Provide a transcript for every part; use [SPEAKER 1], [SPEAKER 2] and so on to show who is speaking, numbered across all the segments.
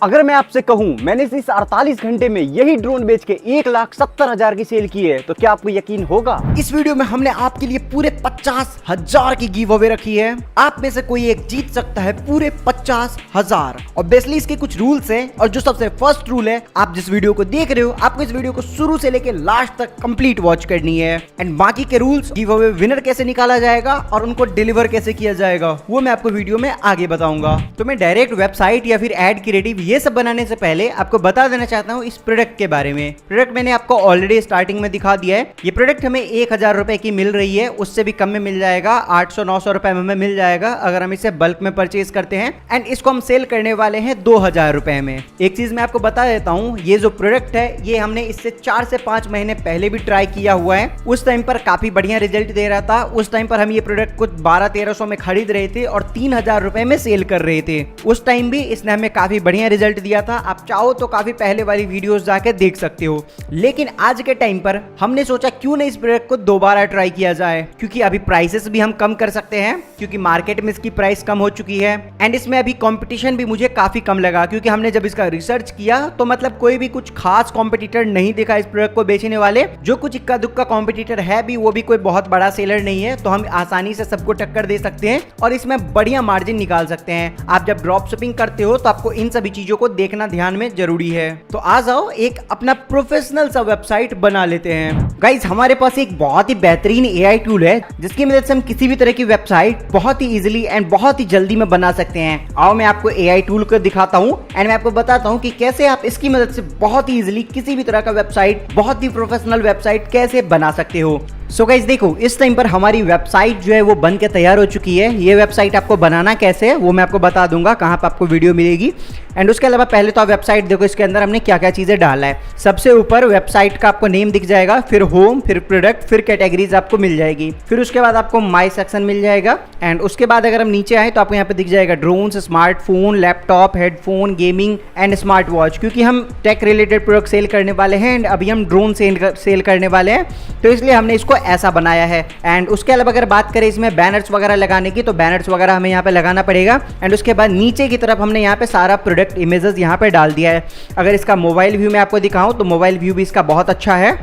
[SPEAKER 1] अगर मैं आपसे कहूं मैंने इस 48 घंटे में यही ड्रोन बेच के 1,70,000 की सेल की है तो क्या आपको यकीन होगा।
[SPEAKER 2] इस वीडियो में हमने आपके लिए पूरे 50,000 की गिव अवे रखी है। आप में से कोई एक जीत सकता है पूरे 50,000। और बेसिकली इसके कुछ रूल्स है और जो सबसे फर्स्ट रूल है, आप जिस वीडियो को देख रहे हो आपको इस वीडियो को शुरू से लेकर लास्ट तक कंप्लीट वॉच करनी है। एंड बाकी के रूल्स, गिव अवे विनर कैसे निकाला जाएगा और उनको डिलीवर कैसे किया जाएगा वो मैं आपको वीडियो में आगे बताऊंगा। तो मैं डायरेक्ट वेबसाइट या फिर एड क्रिएटिव ये सब बनाने से पहले आपको बता देना चाहता हूँ इस प्रोडक्ट के बारे में। प्रोडक्ट मैंने आपको ऑलरेडी स्टार्टिंग में दिखा दिया है। ये प्रोडक्ट हमें 1,000 रुपए की मिल रही है, उससे भी कम में मिल जाएगा, 800-900 रुपए में हमें मिल जाएगा अगर हम इसे बल्क में परचेज करते हैं। एंड इसको हम सेल करने वाले हैं 2,000 रुपए में। एक चीज मैं आपको बता देता हूँ, ये जो प्रोडक्ट है ये हमने इससे 4 से 5 महीने पहले भी ट्राई किया हुआ है। उस टाइम पर काफी बढ़िया रिजल्ट दे रहा था। उस टाइम पर हम ये प्रोडक्ट कुछ 1200-1300 में खरीद रहे थे और 3,000 रुपए में सेल कर रहे थे। उस टाइम भी इसने हमें काफी बढ़िया रिजल्ट दिया था। आप चाहो तो काफी पहले वाली वीडियोस जाके देख सकते हो। लेकिन आज के टाइम पर हमने सोचा क्यों नहीं इस प्रोडक्ट को दोबारा ट्राई किया जाए, क्योंकि अभी प्राइसेस भी हम कम कर सकते हैं क्योंकि मार्केट में इसकी प्राइस कम हो चुकी है। एंड इसमें अभी कंपटीशन भी मुझे काफी कम लगा क्योंकि हमने जब इसका रिसर्च किया तो मतलब कोई भी कुछ खास कॉम्पिटिटर नहीं दिखा इस प्रोडक्ट को बेचने वाले। जो कुछ इक्का दुक्का कॉम्पिटिटर है भी वो भी कोई बहुत बड़ा सेलर नहीं है, तो हम आसानी से सबको टक्कर दे सकते हैं और इसमें बढ़िया मार्जिन निकाल सकते हैं। आप जब ड्रॉप शिपिंग करते हो तो आपको इन सभी चीजों को देखना ध्यान में जरूरी है। तो आ जाओ एक अपना प्रोफेशनल सा वेबसाइट बना लेते हैं। गाइस हमारे पास एक बहुत ही बेहतरीन एआई टूल है जिसकी मदद से हम किसी भी तरह की वेबसाइट बहुत ही इजीली एंड बहुत ही जल्दी में बना सकते हैं। आओ मैं आपको एआई टूल को दिखाता हूं एंड मैं आपको बताता हूं कि कैसे आप इसकी मदद से बहुत ही इजीली किसी भी तरह का वेबसाइट, बहुत ही प्रोफेशनल वेबसाइट कैसे बना सकते हो। सो गाइस देखो, इस टाइम पर हमारी वेबसाइट जो है वो बन के तैयार हो चुकी है। ये वेबसाइट आपको बनाना कैसे है वो मैं आपको बता दूंगा, कहाँ पर आपको वीडियो मिलेगी। एंड उसके अलावा पहले तो आप वेबसाइट देखो, इसके अंदर हमने क्या क्या चीज़ें डाला है। सबसे ऊपर वेबसाइट का आपको नेम दिख जाएगा, फिर होम, फिर प्रोडक्ट, फिर कैटेगरीज आपको मिल जाएगी, फिर उसके बाद आपको माई सेक्शन मिल जाएगा। एंड उसके बाद अगर हम नीचे आए तो आपको यहाँ पे दिख जाएगा drones, smartphone, laptop, headphone, gaming and smart watch. क्योंकि हम टेक रिलेटेड प्रोडक्ट सेल करने वाले हैं एंड अभी हम ड्रोन सेल करने वाले हैं, तो इसलिए हमने इसको ऐसा बनाया है। एंड उसके अलावा अगर बात करें इसमें बैनर्स वगैरह लगाने की, तो बैनर्स वगैरह हमें यहाँ पे लगाना पड़ेगा। एंड उसके बाद नीचे की तरफ हमने यहाँ पे सारा प्रोडक्ट इमेजेस यहाँ पे डाल दिया है। अगर इसका मोबाइल व्यू में आपको दिखाऊं तो मोबाइल व्यू भी इसका बहुत अच्छा है।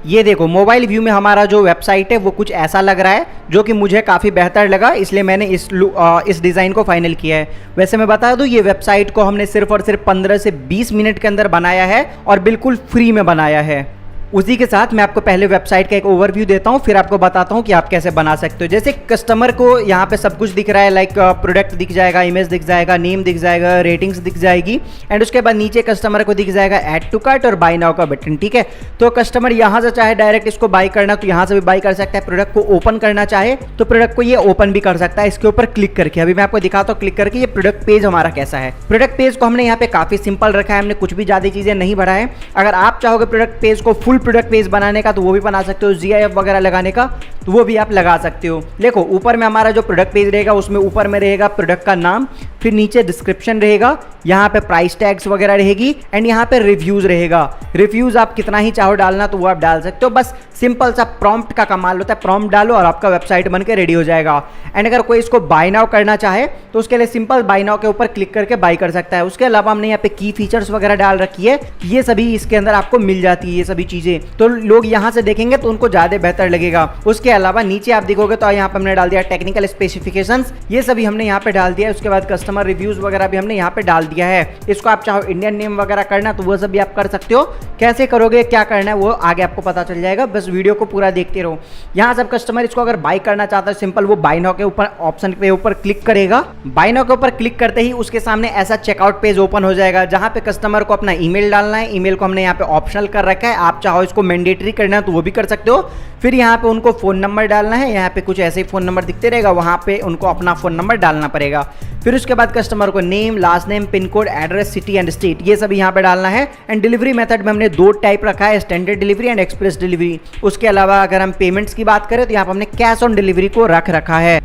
[SPEAKER 2] ये देखो मोबाइल व्यू में हमारा जो वेबसाइट है वो कुछ ऐसा लग रहा है, जो कि मुझे काफ़ी बेहतर लगा, इसलिए मैंने इस डिज़ाइन को फाइनल किया है। वैसे मैं बता दूं ये वेबसाइट को हमने सिर्फ और सिर्फ 15 से 20 मिनट के अंदर बनाया है और बिल्कुल फ्री में बनाया है। उसी के साथ मैं आपको पहले वेबसाइट का एक ओवरव्यू देता हूं, फिर आपको बताता हूं कि आप कैसे बना सकते हो। जैसे कस्टमर को यहाँ पे सब कुछ दिख रहा है, लाइक प्रोडक्ट दिख जाएगा, इमेज दिख जाएगा, नेम दिख जाएगा, रेटिंग्स दिख जाएगी। एंड उसके बाद नीचे कस्टमर को दिख जाएगा ऐड टू कार्ट और बाय नाउ का बटन। ठीक है, तो कस्टमर यहाँ से चाहे डायरेक्ट इसको बाय करना तो यहाँ से भी बाय कर सकता है। प्रोडक्ट को ओपन करना चाहे तो प्रोडक्ट को ये ओपन भी कर सकता है इसके ऊपर क्लिक करके। अभी मैं आपको दिखाता हूँ क्लिक करके ये प्रोडक्ट पेज हमारा कैसा है। प्रोडक्ट पेज को हमने यहाँ पे काफी सिंपल रखा है, हमने कुछ भी ज्यादा चीजें नहीं बढ़ाया है। अगर आप चाहोगे प्रोडक्ट पेज को फुल प्रोडक्ट पेज बनाने का तो वो भी बना सकते हो, GIF वगैरह लगाने का तो वो भी आप लगा सकते हो। देखो ऊपर में हमारा जो प्रोडक्ट पेज रहेगा उसमें ऊपर में रहेगा प्रोडक्ट का नाम, फिर नीचे डिस्क्रिप्शन रहेगा, यहाँ पे प्राइस टैग्स वगैरह रहेगी एंड यहाँ पे रिव्यूज रहेगा। रिव्यूज आप कितना ही चाहो डालना तो वो आप डाल सकते हो। बस सिंपल सा प्रॉम्प्ट का कमाल होता है, प्रॉम्प्ट डालो और आपका वेबसाइट बनकर रेडी हो जाएगा। एंड अगर कोई इसको बाय नाउ करना चाहे तो उसके लिए सिंपल बाय नाउ के ऊपर क्लिक करके बाय कर सकता है। उसके अलावा हमने यहाँ पे की फीचर्स वगैरह डाल रखी है, ये सभी इसके अंदर आपको मिल जाती है। ये सभी चीजें तो लोग यहाँ से देखेंगे तो उनको ज्यादा बेहतर लगेगा। उसके अलावा नीचे आप देखोगे तो यहाँ पे हमने डाल दिया टेक्निकल स्पेसिफिकेशंस, ये सभी हमने यहाँ पे डाल दिया है। उसके बाद कस्टमर रिव्यूज वगैरह भी हमने यहाँ पे डाल दिया है। इसको आप चाहो इंडियन नेम वगैरह करना तो वो सब भी आप कर सकते हो। कैसे करोगे, क्या करना है वो आगे आपको पता चल जाएगा, बस वीडियो को पूरा देखते रहो। यहाँ सब कस्टमर इसको अगर बाय करना चाहता है सिंपल वो बाय नाउ के ऊपर ऑप्शन पे ऊपर क्लिक करेगा। बाय नाउ के ऊपर क्लिक करते ही उसके सामने ऐसा चेकआउट पेज ओपन हो जाएगा जहाँ पे कस्टमर को अपना ईमेल डालना है। ईमेल को हमने यहाँ पे ऑप्शनल कर रखा है, आप चाहो इसको मैंडेटरी करना है तो वो भी कर सकते हो। फिर यहाँ पे उनको फ़ोन नंबर डालना है, यहाँ पे कुछ ऐसे ही फ़ोन नंबर दिखते रहेगा, वहाँ पे उनको अपना फ़ोन नंबर डालना पड़ेगा। फिर उसके बाद कस्टमर को name, last name, pin code, address, city and state ये सभी यहाँ पे डालना है। एंड डिलीवरी मेथड में हमने 2 टाइप रखा है, standard delivery and express delivery. उसके अलावा अगर हम पेमेंट्स की बात करें तो यहाँ पर हमने कैश ऑन डिलीवरी को रखा है।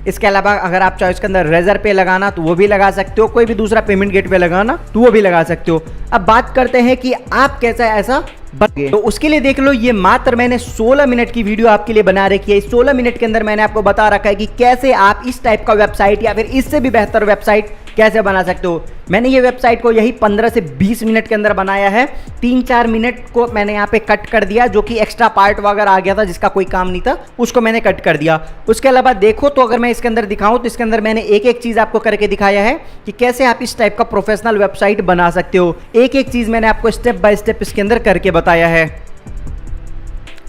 [SPEAKER 2] इसके अलावा अगर आप चाहो इसके अंदर रेजर पे लगाना तो वो भी लगा सकते हो, कोई भी दूसरा पेमेंट गेटवे लगाना तो वो भी लगा सकते हो। अब बात करते हैं कि आप कैसा ऐसा बन, तो उसके लिए देख लो ये मात्र मैंने 16 मिनट की वीडियो आपके लिए बना रखी है। इस 16 मिनट के अंदर मैंने आपको बता रखा है कि कैसे आप इस टाइप का वेबसाइट या फिर इससे भी बेहतर वेबसाइट कैसे बना सकते हो। मैंने ये वेबसाइट को यही 15 से 20 मिनट के अंदर बनाया है। 3-4 मिनट को मैंने यहाँ पे कट कर दिया, जो कि एक्स्ट्रा पार्ट वगैरह आ गया था जिसका कोई काम नहीं था, उसको मैंने कट कर दिया। उसके अलावा देखो तो अगर मैं इसके अंदर दिखाऊं तो इसके अंदर मैंने एक एक चीज आपको करके दिखाया है कि कैसे आप इस टाइप का प्रोफेशनल वेबसाइट बना सकते हो। एक एक चीज मैंने आपको स्टेप बाय स्टेप इसके अंदर करके बताया है।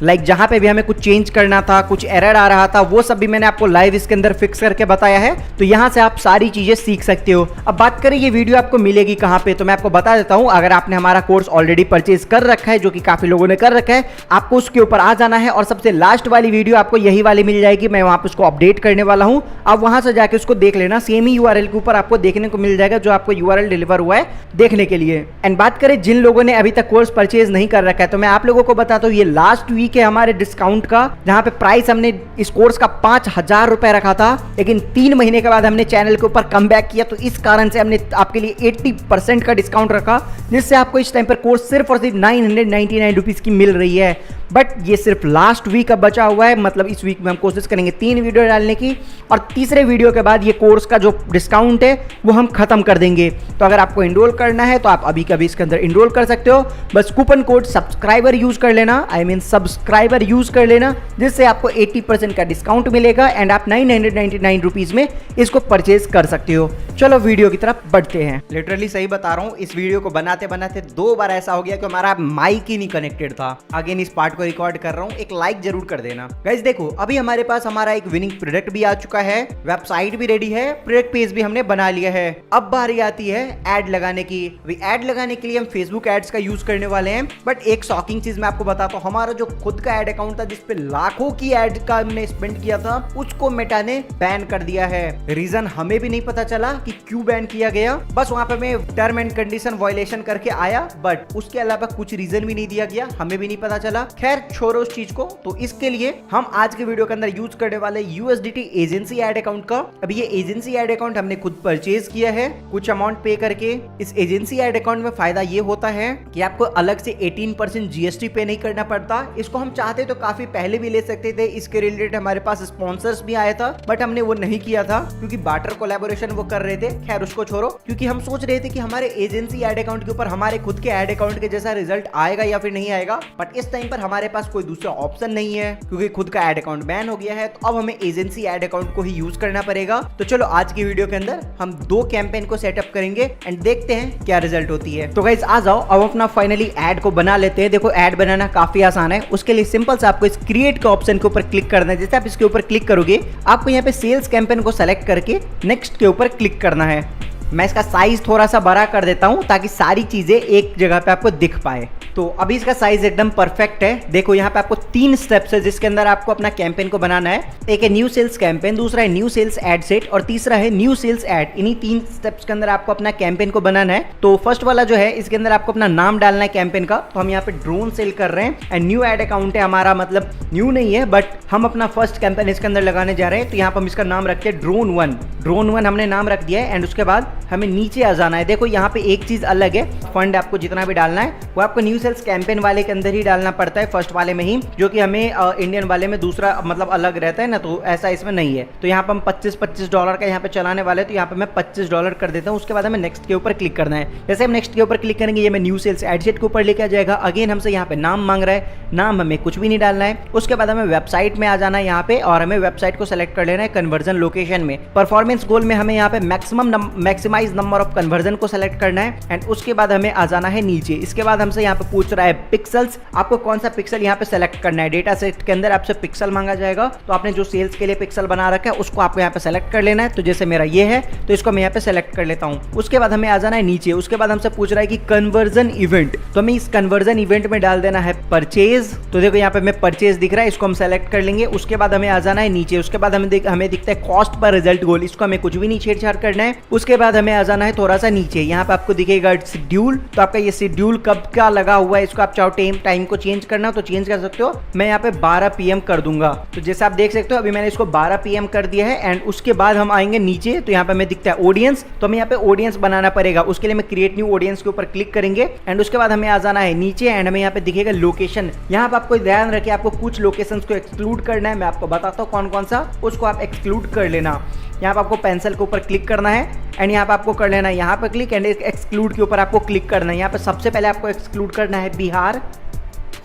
[SPEAKER 2] जहां पे भी हमें कुछ चेंज करना था, कुछ एरर आ रहा था, वो सब भी मैंने आपको लाइव इसके अंदर फिक्स करके बताया है। तो यहां से आप सारी चीजें सीख सकते हो। अब बात करें ये वीडियो आपको मिलेगी कहां पे, तो मैं आपको बता देता हूं। अगर आपने हमारा कोर्स ऑलरेडी परचेज कर रखा है, जो कि काफी लोगों ने कर रखा है, आपको उसके ऊपर आ जाना है और सबसे लास्ट वाली वीडियो आपको यही वाली मिल जाएगी। मैं वहां पर उसको अपडेट करने वाला हूं, आप वहां से जाके उसको देख लेना। सेम ही यूआरएल के ऊपर आपको देखने को मिल जाएगा जो आपको यूआरएल डिलीवर हुआ है देखने के लिए। एंड बात करें जिन लोगों ने अभी तक कोर्स परचेज नहीं कर रखा है, तो मैं आप लोगों को बताता हूं, ये लास्ट वीक है हमारे डिस्काउंट का, जहां पे प्राइस हमने इस कोर्स का 5,000 रुपए रखा था, लेकिन 3 महीने के बाद हमने चैनल के ऊपर कम बैक किया, तो इस कारण से हमने आपके लिए 80% का डिस्काउंट रखा, जिससे आपको इस टाइम पर कोर्स सिर्फ और सिर्फ 999 रुपीज की मिल रही है। बट ये सिर्फ लास्ट वीक का बचा हुआ है, मतलब इस वीक में हम कोशिश करेंगे 3 वीडियो डालने की, और तीसरे वीडियो के बाद ये कोर्स का जो डिस्काउंट है वो हम खत्म कर देंगे। तो अगर आपको इनरोल करना है तो आप अभी कभी इसके अंदर इनरोल कर सकते हो। बस कूपन कोड सब्सक्राइबर यूज कर लेना, सब्सक्राइबर यूज कर लेना, जिससे आपको 80% का डिस्काउंट मिलेगा एंड आप 999 रुपीज में इसको परचेज कर सकते हो। चलो वीडियो की तरफ बढ़ते हैं। लिटरली सही बता रहा हूँ, इस वीडियो को बनाते बनाते 2 बार ऐसा हो गया कि हमारा माइक ही नहीं कनेक्टेड था। अगेन इस पार्ट को रिकॉर्ड कर रहा हूँ, एक लाइक जरूर कर देना। गाइस देखो, अभी हमारे पास हमारा एक विनिंग प्रोडक्ट भी आ चुका है, वेबसाइट भी रेडी है, प्रोडक्ट पेज भी हमने बना लिया है। अब बारी आती है ऐड लगाने की। अभी ऐड लगाने के लिए हम फेसबुक एड्स का यूज करने वाले हैं। बट एक शॉकिंग चीज मैं आपको बताता हूँ, हमारा जो खुद का एड अकाउंट था जिसपे लाखों की एड का हमने स्पेंड किया था, उसको मेटा ने बैन कर दिया है। रीजन हमें भी नहीं पता चला कि क्यों बैन किया गया। बस वहां पे मैं टर्म एंड कंडीशन वायलेशन करके आया, बट उसके अलावा कुछ रीजन भी नहीं दिया गया, हमें भी नहीं पता चला। खैर छोड़ो उस चीज को। तो इसके लिए हम आज के वीडियो के अंदर यूज करने वाले USDT एजेंसी एड अकाउंट का। अभी ये एजेंसी एड अकाउंट हमने खुद परचेज किया है कुछ अमाउंट पे करके। इस एजेंसी एड अकाउंट में फायदा ये होता है कि आपको अलग से 18% GST पे नहीं करना पड़ता। इसको हम चाहते तो काफी पहले भी ले सकते थे, इसके रिलेटेड हमारे पास स्पॉन्सर्स भी आया था, बट हमने वो नहीं किया था क्योंकि बार्टर कोलैबोरेशन वो कर रहे थे। खैर उसको छोड़ो, क्योंकि हम सोच रहे थे कि हमारे एजेंसी एड अकाउंट के ऊपर हमारे खुद के एड अकाउंट के जैसा रिजल्ट आएगा या फिर नहीं आएगा। बट इस टाइम पर हमारे पास कोई दूसरा ऑप्शन नहीं है क्योंकि खुद का एड अकाउंट बैन हो गया है, तो अब हमें एजेंसी एड अकाउंट को ही यूज करना पड़ेगा। तो चलो आज की वीडियो के अंदर हम 2 कैंपेन को सेटअप करेंगे एंड देखते हैं क्या रिजल्ट होती है। तो गाइस आ जाओ, अब अपना फाइनली एड को बना लेते हैं। देखो एड बनाना काफी आसान है। उसके लिए सिंपल से आपको इस क्रिएट के ऑप्शन के ऊपर क्लिक करना है। जैसे आप इसके ऊपर क्लिक करोगे, आपको यहाँ पे सेल्स कैंपेन को सेलेक्ट करके नेक्स्ट के ऊपर क्लिक करना है। मैं इसका साइज थोड़ा सा बड़ा कर देता हूं ताकि सारी चीजें एक जगह पे आपको दिख पाए। तो अभी इसका साइज एकदम परफेक्ट है। देखो यहाँ पे आपको 3 स्टेप्स है जिसके अंदर आपको अपना कैंपेन को बनाना है। एक है न्यू सेल्स कैंपेन, दूसरा है न्यू सेल्स एड सेट और तीसरा है न्यू सेल्स एड। इन्हीं 3 स्टेप्स के अंदर आपको अपना कैंपेन को बनाना है। तो फर्स्ट वाला जो है, इसके अंदर आपको अपना नाम डालना है कैंपेन का। तो हम यहाँ पे ड्रोन सेल कर रहे हैं एंड न्यू एड अकाउंट है हमारा, मतलब न्यू नहीं है बट हम अपना फर्स्ट कैंपेन इसके अंदर लगाने जा रहे हैं। तो यहाँ पर हम इसका नाम रखते हैं ड्रोन 1। ड्रोन 1 हमने नाम रख दिया है एंड उसके बाद हमें नीचे आ जाना है। देखो यहाँ पे एक चीज अलग है, फंड आपको जितना भी डालना है वो आपको न्यू सेल्स कैंपेन वाले के अंदर ही डालना पड़ता है, फर्स्ट वाले में ही, जो कि हमें इंडियन वाले में दूसरा मतलब अलग रहता है ना, तो ऐसा इसमें नहीं है। तो यहाँ पर हम $25 का यहाँ पे चलाने वाले, तो यहाँ पे मैं $25 कर देता हूँ। उसके बाद हमें नेक्स्ट के ऊपर क्लिक करना है। जैसे हम नेक्स्ट के ऊपर क्लिक करेंगे, ये मैं न्यू सेल्स एड सेट के ऊपर लेके आ जाएगा। अगेन हमसे यहाँ पे नाम मांग रहा है, नाम हमें कुछ भी नहीं डालना है। उसके बाद हमें वेबसाइट में आ जाना है यहाँ पे और हमें वेबसाइट को सेलेक्ट कर लेना है कन्वर्जन लोकेशन में। परफॉर्मेंस गोल में हमें यहाँ पे मैक्सिमाइज नंबर ऑफ कन्वर्जन को सेलेक्ट करना है एंड उसके बाद हमें आ जाना है नीचे। इसके बाद हमसे यहाँ पे पूछ रहा है पिक्सल्स, आपको कौन सा पिक्सल यहाँ पे सेलेक्ट करना है। डेटा सेट के अंदर आपसे पिक्सल मांगा जाएगा, तो आपने जो सेल्स के लिए पिक्सल बना रखा है उसको आपको यहाँ पे सेलेक्ट कर लेना है। तो जैसे मेरा ये है तो इसको मैं यहाँ पे सेलेक्ट कर लेता हूँ। उसके बाद हमें आ जाना है नीचे। उसके बाद हमसे पूछ रहा है कि कन्वर्जन इवेंट, तो हमें इस कन्वर्जन इवेंट में डाल देना है परचेज। तो देखो यहाँ पे हमें परचेज दिख रहा है, इसको हम सेलेक्ट कर लेंगे। उसके बाद हमें आ जाना है नीचे। उसके बाद हमें दिखता है कॉस्ट पर रिजल्ट गोल, इसको हमें कुछ भी नहीं छेड़छाड़ करना है। उसके बाद हमें आ जाना है थोड़ा सा नीचे, यहाँ पे आपको दिखेगा शेड्यूल। तो आपका ये शेड्यूल कब का लगा हुआ है, इसको आप चाहो टाइम को चेंज करना हो तो चेंज कर सकते हो। मैं यहाँ पे 12 PM कर दूंगा। तो जैसे आप देख सकते हो अभी मैंने इसको 12 PM कर दिया है। एंड उसके बाद हम आएंगे नीचे, तो यहाँ पे हमें दिखता है ऑडियंस, तो हमें यहाँ पे ऑडियंस बनाना पड़ेगा। उसके लिए मैं क्रिएट न्यू ऑडियंस के ऊपर क्लिक करेंगे एंड उसके बाद हमें आ जाना है नीचे एंड हमें यहाँ पे दिखेगा लोकेशन। यहाँ पे आपको ध्यान रखिए, आपको कुछ लोकेशंस को एक्सक्लूड करना है। मैं आपको बताता हूँ कौन कौन सा, उसको आप एक्सक्लूड कर लेना। यहाँ पे आपको पेंसिल के ऊपर क्लिक करना है एंड यहाँ पे आपको कर लेना है यहाँ पे क्लिक एंड एक्सक्लूड के ऊपर आपको क्लिक करना है। यहाँ पे सबसे पहले आपको एक्सक्लूड करना है बिहार,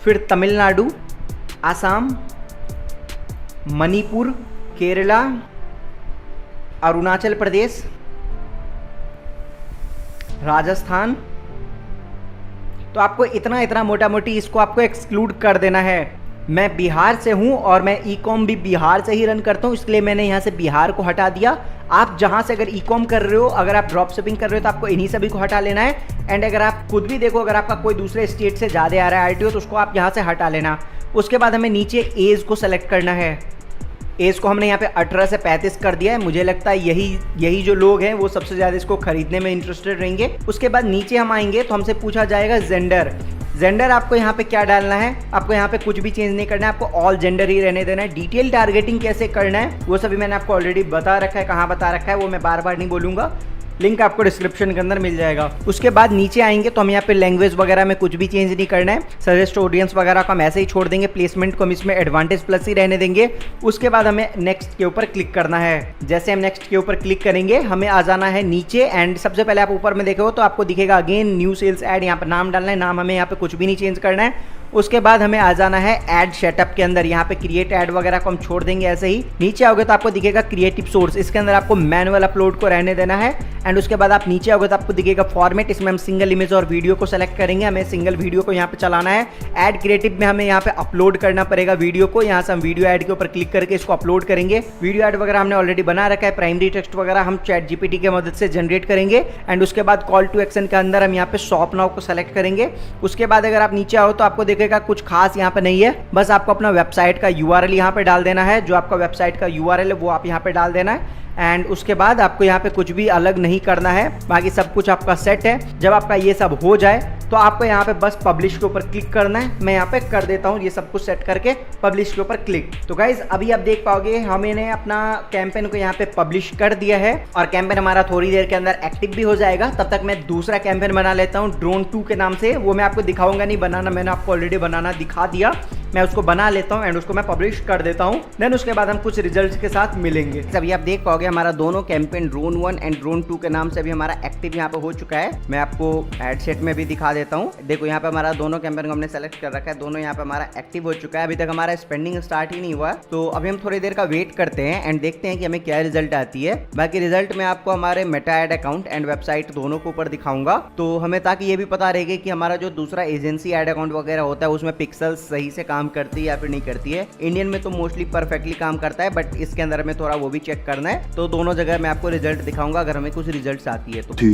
[SPEAKER 2] फिर तमिलनाडु, आसाम, मणिपुर, केरला, अरुणाचल प्रदेश, राजस्थान। तो आपको इतना मोटा मोटी इसको आपको एक्सक्लूड कर देना है। मैं बिहार से हूं और मैं ई कॉम भी बिहार से ही रन करता हूं, इसलिए मैंने यहां से बिहार को हटा दिया। आप जहां से अगर ई कॉम कर रहे हो, अगर आप ड्रॉप शिपिंग कर रहे हो तो आपको इन्हीं सभी को हटा लेना है। एंड अगर आप खुद भी देखो, अगर आपका कोई दूसरे स्टेट से ज़्यादा आ रहा है RTO तो उसको आप यहाँ से हटा लेना। उसके बाद हमें नीचे एज को सेलेक्ट करना है। एज को हमने यहाँ पे 18 से 35 कर दिया है। मुझे लगता है यही जो लोग हैं वो सबसे ज़्यादा इसको खरीदने में इंटरेस्टेड रहेंगे। उसके बाद नीचे हम आएंगे तो हमसे पूछा जाएगा जेंडर आपको यहाँ पे क्या डालना है। आपको यहाँ पे कुछ भी चेंज नहीं करना है, आपको ऑल जेंडर ही रहने देना है। डिटेल टारगेटिंग कैसे करना है वो सभी मैंने आपको ऑलरेडी बता रखा है, कहाँ बता रखा है वो मैं बार बार नहीं बोलूँगा, लिंक आपको डिस्क्रिप्शन के अंदर मिल जाएगा। उसके बाद नीचे आएंगे तो हम यहाँ पे लैंग्वेज वगैरह में कुछ भी चेंज नहीं करना है। सजेस्ट ऑडियंस वगैरह को हम ऐसे ही छोड़ देंगे, प्लेसमेंट को हम इसमें एडवांटेज प्लस ही रहने देंगे। उसके बाद हमें नेक्स्ट के ऊपर क्लिक करना है। जैसे हम नेक्स्ट के ऊपर क्लिक करेंगे हमें आ जाना है नीचे एंड सबसे पहले आप ऊपर में देखो तो आपको दिखेगा अगेन न्यू सेल्स ऐड। यहाँ पर नाम डालना है, नाम हमें यहाँ पे कुछ भी नहीं चेंज करना है। उसके बाद हमें आ जाना है ऐड सेटअप के अंदर। यहाँ पे क्रिएट ऐड वगैरह को हम छोड़ देंगे ऐसे ही। नीचे आओगे तो आपको दिखेगा क्रिएटिव सोर्स, इसके अंदर आपको मैनुअल अपलोड को रहने देना है। एंड उसके बाद आप नीचे आओगे तो आपको दिखेगा फॉर्मेट, इसमें हम सिंगल इमेज और वीडियो को सेलेक्ट करेंगे। हमें सिंगल वीडियो को यहाँ पे चलाना है। ऐड क्रिएटिव में हमें यहाँ पे अपलोड करना पड़ेगा वीडियो को। यहाँ से हम वीडियो ऐड के ऊपर क्लिक करके इसको अपलोड करेंगे। वीडियो ऐड वगैरह हमने ऑलरेडी बना रखा है, प्राइमरी टेक्स्ट वगैरह हम चैट GPT की मदद से जनरेट करेंगे। एंड उसके बाद कॉल टू एक्शन के अंदर हम यहाँ पे शॉप नाउ को सेलेक्ट करेंगे। उसके बाद अगर आप नीचे आओ तो आपको दिखेगा कुछ खास यहाँ पे नहीं है, बस आपको अपना वेबसाइट का URL यहाँ पे डाल देना है। जो आपका वेबसाइट का URL है वो आप यहाँ पे डाल देना है। एंड उसके बाद आपको यहाँ पे कुछ भी अलग नहीं करना है, बाकी सब कुछ आपका सेट है। जब आपका ये सब हो जाए तो आपको यहाँ पे बस पब्लिश के ऊपर क्लिक करना है। मैं यहाँ पे कर देता हूँ ये सब कुछ सेट करके पब्लिश के ऊपर क्लिक। तो गाइज अभी आप देख पाओगे हमने अपना कैंपेन को यहाँ पे पब्लिश कर दिया है और कैंपेन हमारा थोड़ी देर के अंदर एक्टिव भी हो जाएगा। तब तक मैं दूसरा कैंपेन बना लेता हूँ ड्रोन 2 के नाम से। वो मैं आपको दिखाऊंगा नहीं बनाना, मैंने आपको ऑलरेडी बनाना दिखा दिया। मैं उसको बना लेता हूँ एंड उसको मैं पब्लिश कर देता हूँ। देन उसके बाद हम कुछ रिजल्ट्स के साथ मिलेंगे। अभी आप देख पाओगे हमारा दोनों कैंपेन ड्रोन 1 एंड ड्रोन 2 के नाम से भी हमारा एक्टिव यहाँ पे हो चुका है। मैं आपको एड सेट में भी दिखा देता हूँ। देखो यहाँ पे हमारा दोनों कैंपेन को हमने सेलेक्ट कर रखा है, दोनों यहाँ पे हमारा एक्टिव हो चुका है। अभी तक हमारा स्पेंडिंग स्टार्ट ही नहीं हुआ, तो अभी हम थोड़ी देर का वेट करते हैं एंड देखते हैं कि हमें क्या रिजल्ट आती है। बाकी रिजल्ट में आपको हमारे Meta ad account and website दोनों को ऊपर दिखाऊंगा, तो हमें ताकि ये भी पता रहेगा कि हमारा जो दूसरा एजेंसी एड अकाउंट वगैरह होता है उसमें पिक्सल्स सही से काम करती है या फिर नहीं करती है। इंडियन में तो मोस्टली परफेक्टली काम करता है, बट इसके अंदर हमें थोड़ा वो भी चेक करना है। तो दोनों जगह मैं आपको रिजल्ट दिखाऊंगा अगर हमें कुछ रिजल्ट आती है तो।
[SPEAKER 1] 2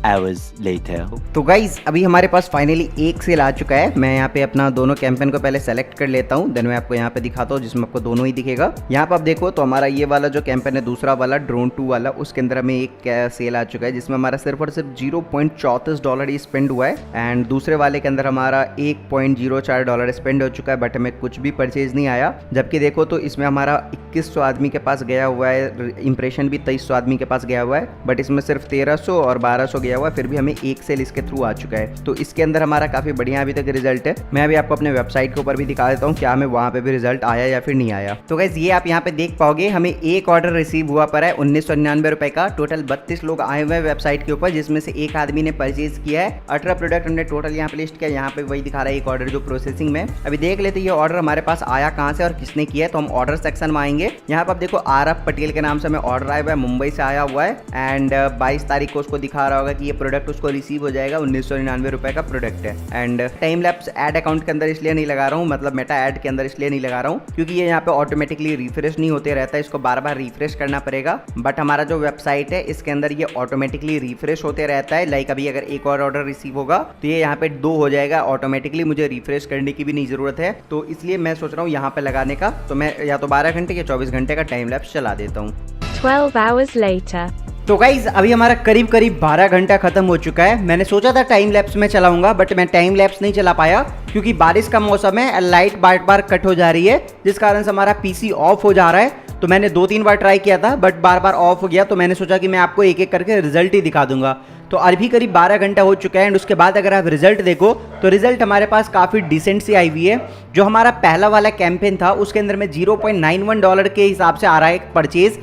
[SPEAKER 1] hours later.
[SPEAKER 2] तो गाइज अभी हमारे पास फाइनली एक सेल आ चुका है। मैं यहाँ पे अपना दोनों कैंपेन को पहले सेलेक्ट कर लेता हूँ, देन मैं आपको यहाँ पे दिखाता हूँ जिसमें आपको दोनों ही दिखेगा। यहाँ पे आप देखो तो हमारा ये वाला जो कैंपेन है दूसरा वाला ड्रोन 2 वाला, उसके अंदर हमें एक सेल आ चुका है जिसमें हमारा सिर्फ और सिर्फ $0.34 ही स्पेंड हुआ है। एंड दूसरे वाले के अंदर हमारा $1.04 स्पेंड हो चुका है, बट हमें कुछ भी परचेज नहीं आया। जबकि देखो तो इसमें हमारा 2100 आदमी के पास गया हुआ है, इंप्रेशन भी 2300 आदमी के पास गया हुआ है, बट इसमें सिर्फ 1300 और 1200 गया हुआ है। फिर भी हमें एक सेल इसके थ्रू आ चुका है, तो इसके अंदर हमारा काफी बढ़िया अभी तक रिजल्ट है। मैं अभी आपको अपने वेबसाइट के ऊपर भी दिखा देता हूँ क्या हमें वहां पे भी रिजल्ट आया या फिर नहीं आया। तो गाइस ये आप यहाँ पे देख पाओगे हमें एक ऑर्डर रिसीव हुआ पर है 1999 रुपए का। टोटल 32 लोग आए हुए हैं वेबसाइट के ऊपर, जिसमें से एक आदमी ने परचेज किया है। 18 प्रोडक्ट हमने टोटल यहाँ पे लिस्ट किया। यहाँ पे वही दिखा रहा है एक ऑर्डर जो प्रोसेसिंग में। अभी देख लेते ये ऑर्डर हमारे पास आया कहाँ से और किसने किया है। तो हम ऑर्डर सेक्शन में आएंगे। यहाँ पे आप देखो RF पटेल के नाम से हमें ऑर्डर आया हुआ है, मुंबई से आया हुआ है। एंड 22 तारीख को उसको दिखा रहा होगा कि ये प्रोडक्ट उसको रिसीव हो जाएगा। 1999 रुपए का प्रोडक्ट है। And time lapse ad account के अंदर इसलिए नहीं लगा रहा हूँ, मतलब मेटा ऐड के अंदर इसलिए नहीं लगा रहा हूँ क्योंकि ये यहाँ पे ऑटोमेटिकली रिफ्रेश नहीं होते रहता है, इसको बार बार रिफ्रेश करना पड़ेगा। बट हमारा जो वेबसाइट है इसके अंदर ये ऑटोमेटिकली रिफ्रेश होते रहता है। लाइक अभी अगर एक और ऑर्डर रिसीव होगा तो ये यहाँ पे 2 हो जाएगा ऑटोमेटिकली, मुझे रिफ्रेश करने की भी नहीं जरूरत है। तो इसलिए मैं सोच रहा हूँ यहाँ पे लगाने का। तो मैं या तो 12 घंटे या 24 घंटे का टाइम लैप्स चला देता हूँ।
[SPEAKER 3] 12 hours later.
[SPEAKER 2] तो गाइज अभी हमारा करीब करीब 12 घंटा खत्म हो चुका है। मैंने सोचा था टाइम लैप्स में चलाऊंगा, बट मैं टाइम लैप्स नहीं चला पाया क्योंकि बारिश का मौसम है, लाइट बार बार कट हो जा रही है, जिस कारण से हमारा पीसी ऑफ हो जा रहा है। तो मैंने 2-3 बार ट्राई किया था बट बार बार ऑफ हो गया, तो मैंने सोचा कि मैं आपको एक एक करके रिजल्ट ही दिखा दूंगा। तो अभी करीब 12 घंटा हो चुका है एंड उसके बाद अगर आप रिजल्ट देखो तो रिजल्ट हमारे पास काफ़ी डिसेंट सी आई हुई है। जो हमारा पहला वाला कैंपेन था उसके अंदर में $0.91 के हिसाब से आ रहा है एक परचेज़।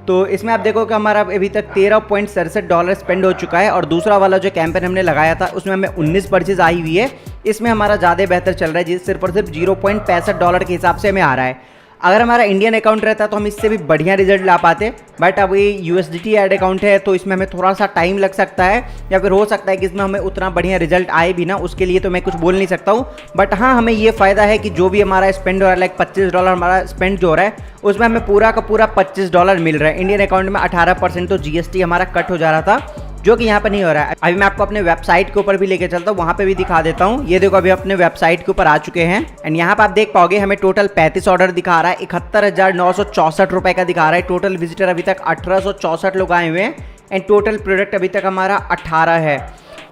[SPEAKER 2] तो इसमें आप देखो कि हमारा अभी तक $13.67 स्पेंड हो चुका है, और दूसरा वाला जो कैंपेन हमने लगाया था उसमें हमें 19 परचेज आई हुई है। इसमें हमारा ज़्यादा बेहतर चल रहा है, जिस सिर्फ और सिर्फ $0.65 के हिसाब से हमें आ रहा है। अगर हमारा इंडियन अकाउंट रहता तो हम इससे भी बढ़िया रिजल्ट ला पाते, बट अब ये USDT ऐड अकाउंट है तो इसमें हमें थोड़ा सा टाइम लग सकता है, या फिर हो सकता है कि इसमें हमें उतना बढ़िया रिजल्ट आए भी ना, उसके लिए तो मैं कुछ बोल नहीं सकता हूँ। बट हाँ, हमें ये फ़ायदा है कि जो भी हमारा स्पेंड हो रहा है, लाइक $25 हमारा स्पेंड जो हो रहा है उसमें हमें पूरा का पूरा $25 मिल रहा है। इंडियन अकाउंट में 18% तो GST हमारा कट हो जा रहा था, जो कि यहाँ पर नहीं हो रहा है। अभी मैं आपको अपने वेबसाइट के ऊपर भी लेके चलता हूँ, वहाँ पे भी दिखा देता हूँ। ये देखो अभी अपने वेबसाइट के ऊपर आ चुके हैं एंड यहाँ पर आप देख पाओगे हमें टोटल 35 ऑर्डर दिखा रहा है, 71,964 रुपए का दिखा रहा है। टोटल विजिटर अभी तक 1864 लोग आए हुए हैं एंड टोटल प्रोडक्ट अभी तक हमारा 18 है।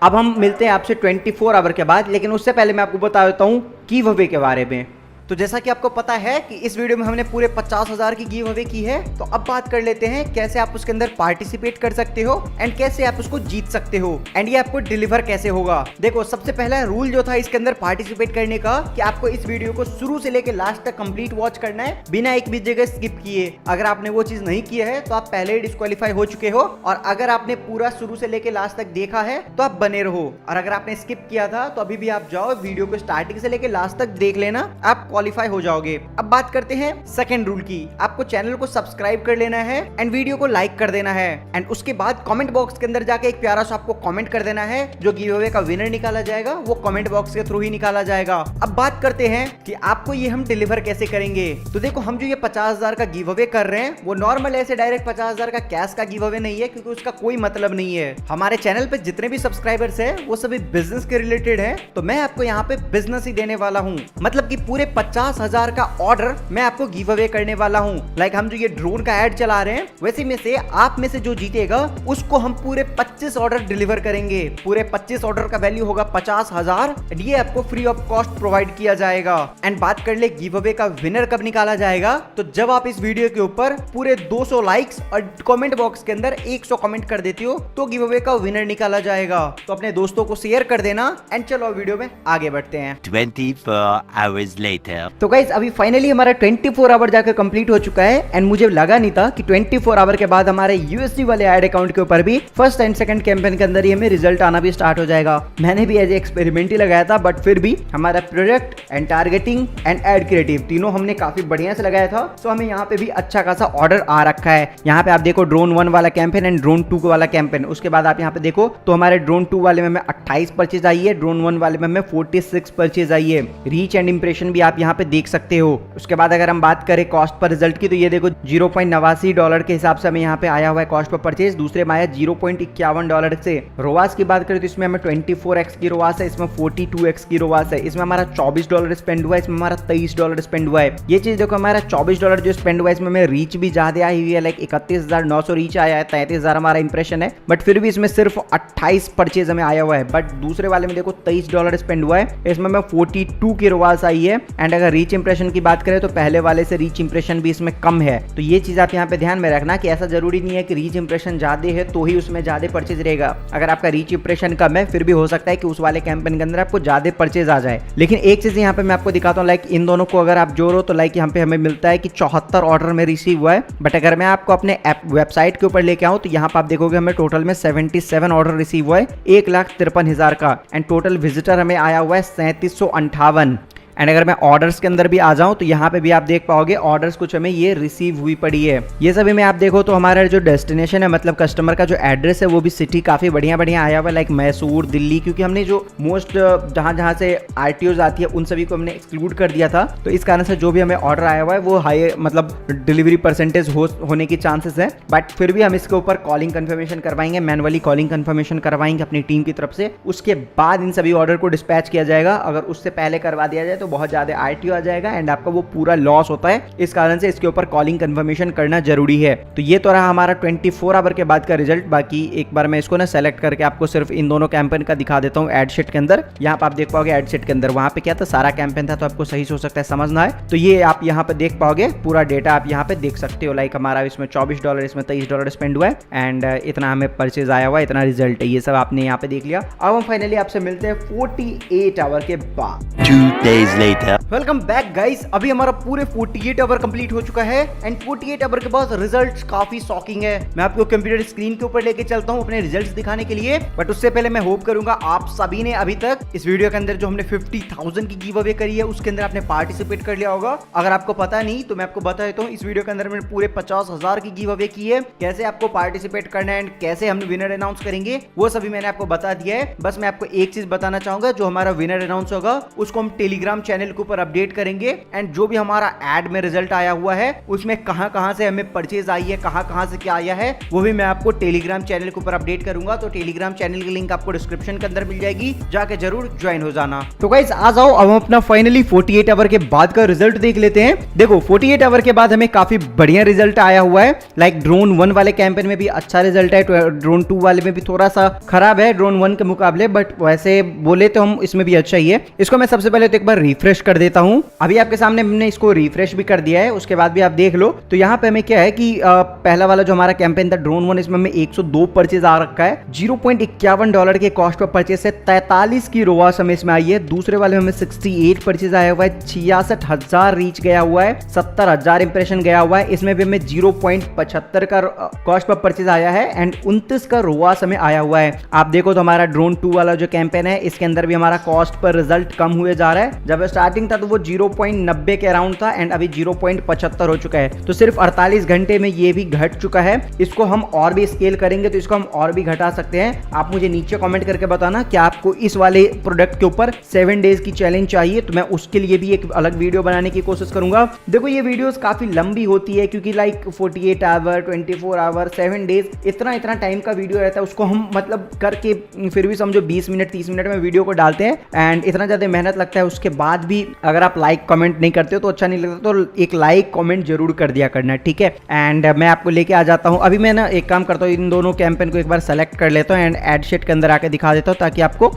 [SPEAKER 2] अब हम मिलते हैं आपसे 24 आवर के बाद, लेकिन उससे पहले मैं आपको बता देता हूँ गिव अवे के बारे में। तो जैसा कि आपको पता है कि इस वीडियो में हमने पूरे 50,000 की गिव अवे की है, तो अब बात कर लेते हैं कैसे आप उसके अंदर पार्टिसिपेट कर सकते हो एंड कैसे आप उसको जीत सकते हो एंड ये आपको डिलीवर कैसे होगा। देखो, सबसे पहला रूल जो था इसके अंदर पार्टिसिपेट करने का कि आपको इस वीडियो को शुरू से लेकर लास्ट तक कंप्लीट वॉच करना है बिना एक भी जगह स्किप किए। अगर आपने वो चीज नहीं किया है तो आप पहले ही डिस्क्वालीफाई हो चुके हो, और अगर आपने पूरा शुरू से लेकर लास्ट तक देखा है तो आप बने रहो, और अगर आपने स्किप किया था तो अभी भी आप जाओ वीडियो को स्टार्टिंग से लेकर लास्ट तक देख लेना, आप क्वालिफाई हो जाओगे। अब बात करते हैं सेकंड रूल की। आपको चैनल को सब्सक्राइब कर लेना है एंड वीडियो को लाइक कर देना है एंड उसके बाद कमेंट बॉक्स के अंदर जाके एक प्यारा सा आपको कमेंट कर देना है। जो गिव अवे का विनर निकाला जाएगा वो कमेंट बॉक्स के थ्रू ही निकाला जाएगा। अब बात करते हैं कि आपको ये हम डिलीवर कैसे करेंगे। तो देखो, हम जो ये 50,000 का गिव अवे कर रहे हैं वो नॉर्मल ऐसे डायरेक्ट 50,000 का कैश का गिव अवे नहीं है, क्योंकि उसका कोई मतलब नहीं है। हमारे चैनल पे जितने भी सब्सक्राइबर्स है वो सभी बिजनेस के रिलेटेड है, तो मैं आपको यहाँ पे बिजनेस ही देने वाला हूँ। मतलब कि पूरे 50,000 का ऑर्डर मैं आपको गिव अवे करने वाला हूँ। लाइक हम जो ये ड्रोन का ऐड चला रहे हैं, वैसे में से आप में से जो जीतेगा उसको हम पूरे 25 ऑर्डर डिलीवर करेंगे। पूरे 25 ऑर्डर का वैल्यू होगा 50,000, ये आपको फ्री ऑफ कॉस्ट प्रोवाइड किया जाएगा। एंड बात कर ले गिव अवे का विनर कब निकाला जाएगा, तो जब आप इस वीडियो के ऊपर पूरे 200 लाइक्स और कमेंट बॉक्स के अंदर 100 कमेंट कर देती हो तो गिव अवे का विनर निकाला जाएगा। तो अपने दोस्तों को शेयर कर देना एंड चलो वीडियो में आगे बढ़ते हैं।
[SPEAKER 3] 24 hours later.
[SPEAKER 2] तो गाइस अभी फाइनली हमारा 24 आवर जाकर कंप्लीट हो चुका है एंड मुझे लगा नहीं था कि 24 आवर के बाद हमारे USD वाले ऐड अकाउंट के ऊपर भी फर्स्ट एंड सेकंड कैंपेन के अंदर ही हमें रिजल्ट आना भी स्टार्ट हो जाएगा। मैंने भी एज एक्सपेरिमेंट ही लगाया था, बट फिर भी हमारा product and targeting and ad creative तीनों हमने काफी बढ़िया से लगाया था, तो हमें यहाँ पे भी अच्छा खासा ऑर्डर आ रखा है। यहाँ पे आप देखो ड्रोन 1 वाला कैंपेन एंड ड्रोन 2 वाला कैंपेन। उसके बाद आप यहाँ पे देखो तो हमारे ड्रोन 2 वाले में हमें 28 परचेज आई है, ड्रोन 1 वाले में हमें 46 परचेज आई है। रीच एंड इंप्रेशन भी आप यहाँ पे देख सकते हो। उसके बाद अगर हम बात करें कॉस्ट पर रिजल्ट की, तो ये देखो $0.89 के हिसाब से हमें यहाँ पे आया हुआ है कॉस्ट पर परचेज। दूसरे में आया $0.51 से। रोवास की बात करें तो इसमें हमें 24x की रोवास है, इसमें 42x की रोवास है, इसमें हमारा $24 स्पेंड हुआ है, इसमें हमारा $23 स्पेंड हुआ है। ये चीज देखो, हमारा $24 जो स्पेंड हुआ है इसमें हमें रीच भी ज्यादा आई हुई है, लाइक 31,900 रीच आया है, 33,000 हमारा इंप्रेशन है, बट फिर भी इसमें सिर्फ 28 परचेज हमें आया हुआ है। बट दूसरे वाले में देखो $23 स्पेंड हुआ है, इसमें हमें 42 की रोवास आई है। एंड अगर रीच इंप्रेशन की बात करें तो पहले वाले से रीच इंप्रेशन भी इसमें कम है। तो ये चीज आप यहाँ पे ध्यान में रखना कि ऐसा जरूरी नहीं है कि रीच इंप्रेशन ज्यादा है तो ही उसमें ज्यादा परचेज रहेगा। अगर आपका रीच इंप्रेशन कम है फिर भी हो सकता है कि उस वाले कैंपेन के अंदर आपको ज्यादा परचेज आ जाए। लेकिन एक चीज यहाँ पे मैं आपको दिखाता हूँ, लाइक इन दोनों को अगर आप जोड़ो तो लाइक यहाँ पे हमें मिलता है कि 74 ऑर्डर में रिसीव हुआ है। बट अगर मैं आपको अपने ऐप वेबसाइट के ऊपर लेके आऊँ तो यहाँ पे आप देखोगे हमें टोटल में 77 ऑर्डर रिसीव हुआ है 1,53,000 का। एंड टोटल विजिटर हमें आया हुआ है 3758। एंड अगर मैं ऑर्डर्स के अंदर भी आ जाऊं तो यहाँ पे भी आप देख पाओगे ऑर्डर्स कुछ हमें ये रिसीव हुई पड़ी है। ये सभी में आप देखो तो हमारा जो डेस्टिनेशन है, मतलब कस्टमर का जो एड्रेस है वो भी सिटी काफी बढ़िया बढ़िया आया हुआ है, लाइक मैसूर, दिल्ली, क्योंकि हमने जो मोस्ट जहाँ से RTOs आती है उन सभी को हमने एक्सक्लूड कर दिया था। तो इस कारण से जो भी हमें ऑर्डर आया हुआ है वो हाई मतलब डिलीवरी परसेंटेज होने की चांसेस है। बट फिर भी हम इसके ऊपर कॉलिंग कंफर्मेशन करवाएंगे, मैनुअली कॉलिंग कंफर्मेशन करवाएंगे अपनी टीम की तरफ से। उसके बाद इन सभी ऑर्डर को डिस्पैच किया जाएगा। अगर उससे पहले करवा दिया जाए तो बहुत ज्यादा आरटीओ आ जाएगा एंड आपका वो पूरा लॉस होता है। इस कारण से इसके ऊपर कॉलिंग कंफर्मेशन करना जरूरी है। तो ये तो रहा हमारा 24 आवर के बाद का रिजल्ट। बाकी एक बार मैं इसको ना सेलेक्ट करके आपको सिर्फ इन दोनों कैंपेन का दिखा देता हूँ एड शीट के अंदर। यहाँ पे आप देख पाओगे एड शीट के अंदर वहां पे क्या था, सारा कैंपेन था, तो आपको सही से हो सकता है समझना है। तो ये आप यहाँ पे देख पाओगे पूरा डेटा आप यहाँ पे देख सकते हो। लाइक हमारा इसमें $24, इसमें $23 स्पेंड हुआ है एंड इतना हमें परचेज आया हुआ है, इतना रिजल्ट है, ये सब आपने यहाँ पे देख लिया। अब हम फाइनली आपसे मिलते हैं 48 आवर के बाद।
[SPEAKER 3] 2 days later.
[SPEAKER 2] Welcome back guys. अभी हमारा पूरे 48 आवर कंप्लीट हो चुका है एंड 48 आवर के बाद रिजल्ट्स काफी शॉकिंग है। मैं आपको कंप्यूटर स्क्रीन के ऊपर लेके चलता हूँ अपने रिजल्ट्स दिखाने के लिए, बट उससे पहले मैं होप करूंगा आप सभी ने अभी तक इस वीडियो के अंदर जो हमने 50,000 की गिव अवे करी है उसके अंदर आपने पार्टिसिपेट कर लिया होगा। अगर आपको पता नहीं तो मैं आपको बता देता हूँ, इस वीडियो के अंदर मैंने पूरे 50,000 की गिव अवे की है। कैसे आपको पार्टिसिपेट करना है एंड कैसे हम विनर अनाउंस करेंगे वो सभी मैंने आपको बता दिया है। बस मैं आपको एक चीज बताना चाहूंगा, जो हमारा विनर अनाउंस होगा उसको हम टेलीग्राम चैनल के ऊपर अपडेट करेंगे एंड जो भी हमारा एड में रिजल्ट आया हुआ है उसमें कहां से हमें परचेज आई है, कहां से क्या आया है, वो भी मैं आपको टेलीग्राम चैनल के ऊपर अपडेट करूंगा। तो टेलीग्राम चैनल की लिंक आपको डिस्क्रिप्शन के अंदर मिल जाएगी, जाके जरूर ज्वाइन हो जाना। तो गाइस आ जाओ, अब हम अपना फाइनली 48 आवर के बाद का रिजल्ट देख लेते हैं। देखो 48 आवर के बाद हमें काफी बढ़िया रिजल्ट आया हुआ है। लाइक ड्रोन 1 वाले कैंपेन में भी अच्छा रिजल्ट है, ड्रोन 2 वाले में भी थोड़ा सा खराब है ड्रोन 1 के मुकाबले, बट वैसे बोले तो हम इसमें भी अच्छा ही है। इसको मैं सबसे पहले तो एक बार रिफ्रेश कर देता हूं। अभी आपके सामने हमने इसको रिफ्रेश भी कर दिया है, उसके बाद भी आप देख लो। तो यहाँ पे हमें क्या है कि पहला वाला जो हमारा कैंपेन था ड्रोन 1, इसमें हमें 102 परचेज आ रखा है। $0.51 के कॉस्ट पर परचेज से 43 की रोवास हमें इसमें आई है। दूसरे वाले में हमें 68 परचेज आया हुआ है, 66,000 रीच गया हुआ है, 70,000 इंप्रेशन गया हुआ है। इसमें भी हमें 0.75 का कॉस्ट पर परचेज आया है एंड 29 का रोवास हमें आया हुआ है। आप देखो तो हमारा ड्रोन 2 वाला जो कैंपेन है इसके अंदर भी हमारा कॉस्ट पर रिजल्ट कम हुए जा रहा है। जब स्टार्टिंग था तो वो 0.90 के अराउंड था एंड अभी 0.75 हो चुका है। तो सिर्फ 48 घंटे में ये भी घट चुका है। इसको हम और भी स्केल करेंगे तो इसको हम और भी घटा सकते हैं। आप मुझे नीचे कमेंट करके बताना कि आपको इस वाले प्रोडक्ट के ऊपर 7 डेज की चैलेंज चाहिए, तो मैं उसके लिए भी एक अलग वीडियो बनाने की कोशिश करूंगा। देखो ये वीडियोस काफी लंबी होती है क्योंकि लाइक 48 आवर, 24 आवर, 7 डेज इतना टाइम का वीडियो रहता है। उसको हम मतलब करके फिर भी समझो 20 मिनट 30 मिनट में वीडियो को डालते हैं एंड इतना ज्यादा मेहनत लगता है। उसके बाद भी अगर आप लाइक कमेंट नहीं करते हो तो अच्छा नहीं लगता, तो एक लाइक कमेंट जरूर कर दिया करना, ठीक है। एंड मैं आपको लेके आ जाता हूं। अभी मैं ना एक काम करता हूं, इन दोनों कैंपेन को एक बार सेलेक्ट कर लेता हूं एंड एड शीट के अंदर आके दिखा देता हूं ताकि आपको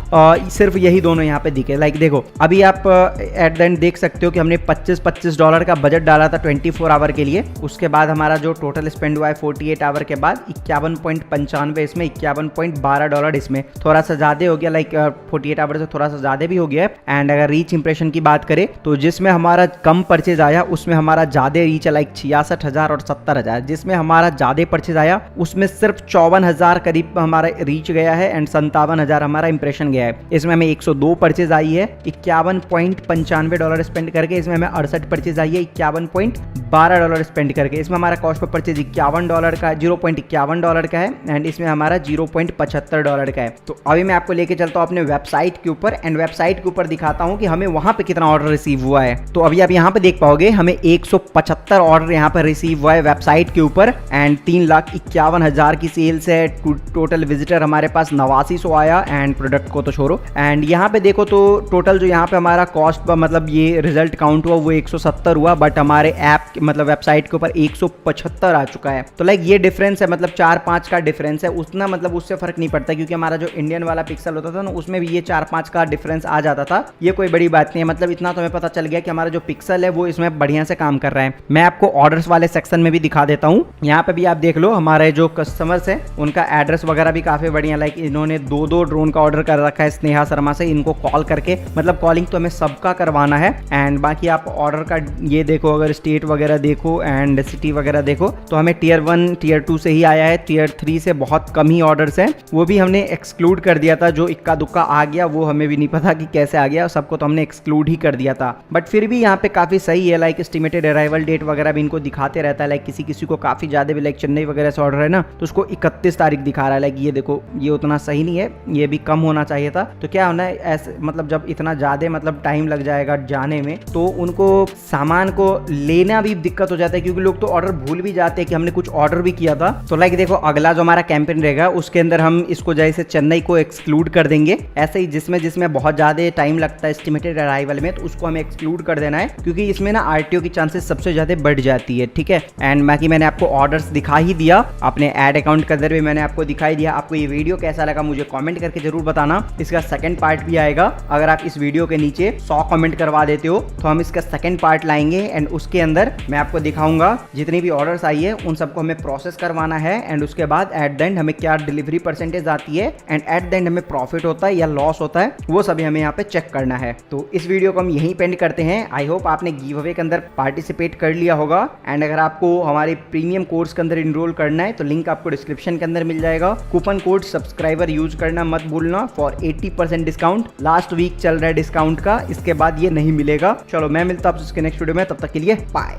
[SPEAKER 2] सिर्फ यही दोनों यहाँ पे दिखे। लाइक देखो अभी आप एट द एंड देख सकते हो कि हमने $25 का बजट डाला था 24 आवर के लिए। उसके बाद हमारा जो टोटल स्पेंड हुआ है 48 आवर के बाद 51.95 इसमें, $51.12 इसमें, थोड़ा सा ज्यादा हो गया। लाइक 48 आवर से थोड़ा सा ज्यादा भी हो गया है। एंड अगर रीच इंप्रेशन की बात करें तो जिसमें हमारा कम परचेज आया उसमें हमारा ज्यादा रीच है, लाइक 66,000 और 70,000। जिसमें हमारा ज्यादा परचेज आया उसमें सिर्फ 54,000 करीब हमारा रीच गया है एंड 57,000 हमारा इंप्रेशन गया है। इसमें हमें 102 परचेज आई है, $51.95 स्पेंड करके। इसमें हमें 68 परचेज आई है, $51.12 स्पेंड करके। इसमें हमारा कॉस्ट पर परचेज $51 का, $0.51 का है एंड इसमें हमारा $0.75 का है। तो अभी मैं आपको लेके चलता हूँ अपने वेबसाइट के ऊपर एंड वेबसाइट के ऊपर दिखाता हूँ कि हमें वहां पे कितना ऑर्डर रिसीव हुआ है। तो अभी आप यहाँ पे देख पाओगे हमें 175 ऑर्डर यहाँ पर रिसीव हुआ है वेबसाइट के ऊपर एंड 3,51,000 की सेल्स है। टोटल विजिटर हमारे पास 8900 आया एंड प्रोडक्ट को तो छोड़ो। एंड यहाँ पे देखो तो टोटल जो यहाँ पे हमारा कॉस्ट मतलब ये रिजल्ट काउंट हुआ वो 170 हुआ, बट हमारे ऐप मतलब वेबसाइट के ऊपर 175 आ चुका है। तो लाइक ये डिफरेंस है, मतलब 4-5 का डिफरेंस है। उतना मतलब उससे फर्क नहीं पड़ता क्योंकि हमारा जो इंडियन वाला पिक्सल होता था ना उसमें भी ये 4-5 का डिफरेंस आ जाता था। ये कोई बड़ी बात नहीं है, मतलब इतना तो हमें पता चल गया कि हमारा जो पिक्सल है वो इसमें बढ़िया से काम कर रहा है। मैं आपको ऑर्डर्स वाले सेक्शन में भी दिखा देता हूँ। यहाँ पे भी आप देख लो हमारे जो कस्टमर्स है उनका एड्रेस वगैरह भी काफी बढ़िया। लाइक इन्होंने 2 ड्रोन का ऑर्डर कर रखा है स्नेहा शर्मा से। इनको कॉल करके मतलब कॉलिंग तो हमें सबका करवाना है। एंड बाकी आप ऑर्डर का ये देखो, अगर स्टेट वगैरह देखो एंड सिटी वगैरह देखो तो हमें Tier 1 Tier 2 से ही आया है। Tier 3 से बहुत कम ही ऑर्डर्स हैं, वो भी हमने एक्सक्लूड कर दिया था। जो इक्का दुक्का आ गया वो हमें भी नहीं पता कि कैसे आ गया, सबको तो हमने एक्सक्लूड ही कर दिया था। बट फिर भी यहाँ पे काफी सही है। लाइक एस्टिमेटेड अराइवल डेट वगैरह भी इनको दिखाते रहता है। लाइक किसी को काफी ज्यादा भी, लाइक चेन्नई वगैरह से ऑर्डर है ना तो उसको 31 तारीख दिखा रहा है। लाइक ये देखो ये उतना सही नहीं है, ये भी कम होना चाहिए था। तो क्या होना है ऐसे, मतलब जब इतना ज्यादा मतलब टाइम लग जाएगा जाने में तो उनको सामान को लेना भी दिक्कत हो जाता है क्योंकि लोग तो ऑर्डर भूल भी जाते हैं कि हमने कुछ ऑर्डर भी किया था। तो लाइक देखो अगला जो हमारा कैंपेन रहेगा उसके अंदर हम इसको जैसे चेन्नई को एक्सक्लूड कर देंगे। ऐसे ही जिसमें बहुत ज्यादा टाइम लगता है एस्टिमेटेड पढ़ाई वाले में, तो उसको हमें एक्सक्लूड कर देना है क्योंकि इसमें ना आरटीओ की चांसेस सबसे ज्यादा बढ़ जाती है। ठीक है, एंड बाकी मैंने आपको ऑर्डर्स दिखा ही दिया, अपने ऐड अकाउंट के अंदर भी मैंने आपको दिखाई दिया। आपको ये वीडियो कैसा लगा मुझे कमेंट करके जरूर बताना। इसका सेकंड पार्ट भी आएगा, अगर आप इस वीडियो के नीचे 100 कमेंट करवा देते हो तो हम इसका सेकंड पार्ट लाएंगे एंड उसके अंदर मैं आपको दिखाऊंगा जितनी भी ऑर्डर्स आई है उन सबको हमें प्रोसेस करवाना है एंड उसके बाद एट द एंड हमें क्या डिलीवरी परसेंटेज आती है एंड एट द एंड हमें प्रॉफिट होता है या लॉस होता है, वो सभी हमें यहाँ पे चेक करना है। तो इस वीडियो को हम यहीं पेंड करते हैं। आई होप आपने गिव अवे के अंदर पार्टिसिपेट कर लिया होगा एंड अगर आपको हमारे प्रीमियम कोर्स के अंदर इनरोल करना है तो लिंक आपको डिस्क्रिप्शन के अंदर मिल जाएगा। कूपन कोड सब्सक्राइबर यूज करना मत भूलना फॉर 80% डिस्काउंट। लास्ट वीक चल रहा है डिस्काउंट का, इसके बाद ये नहीं मिलेगा। चलो मैं मिलता हूं आपसे इसके नेक्स्ट वीडियो में, तब तक के लिए बाय।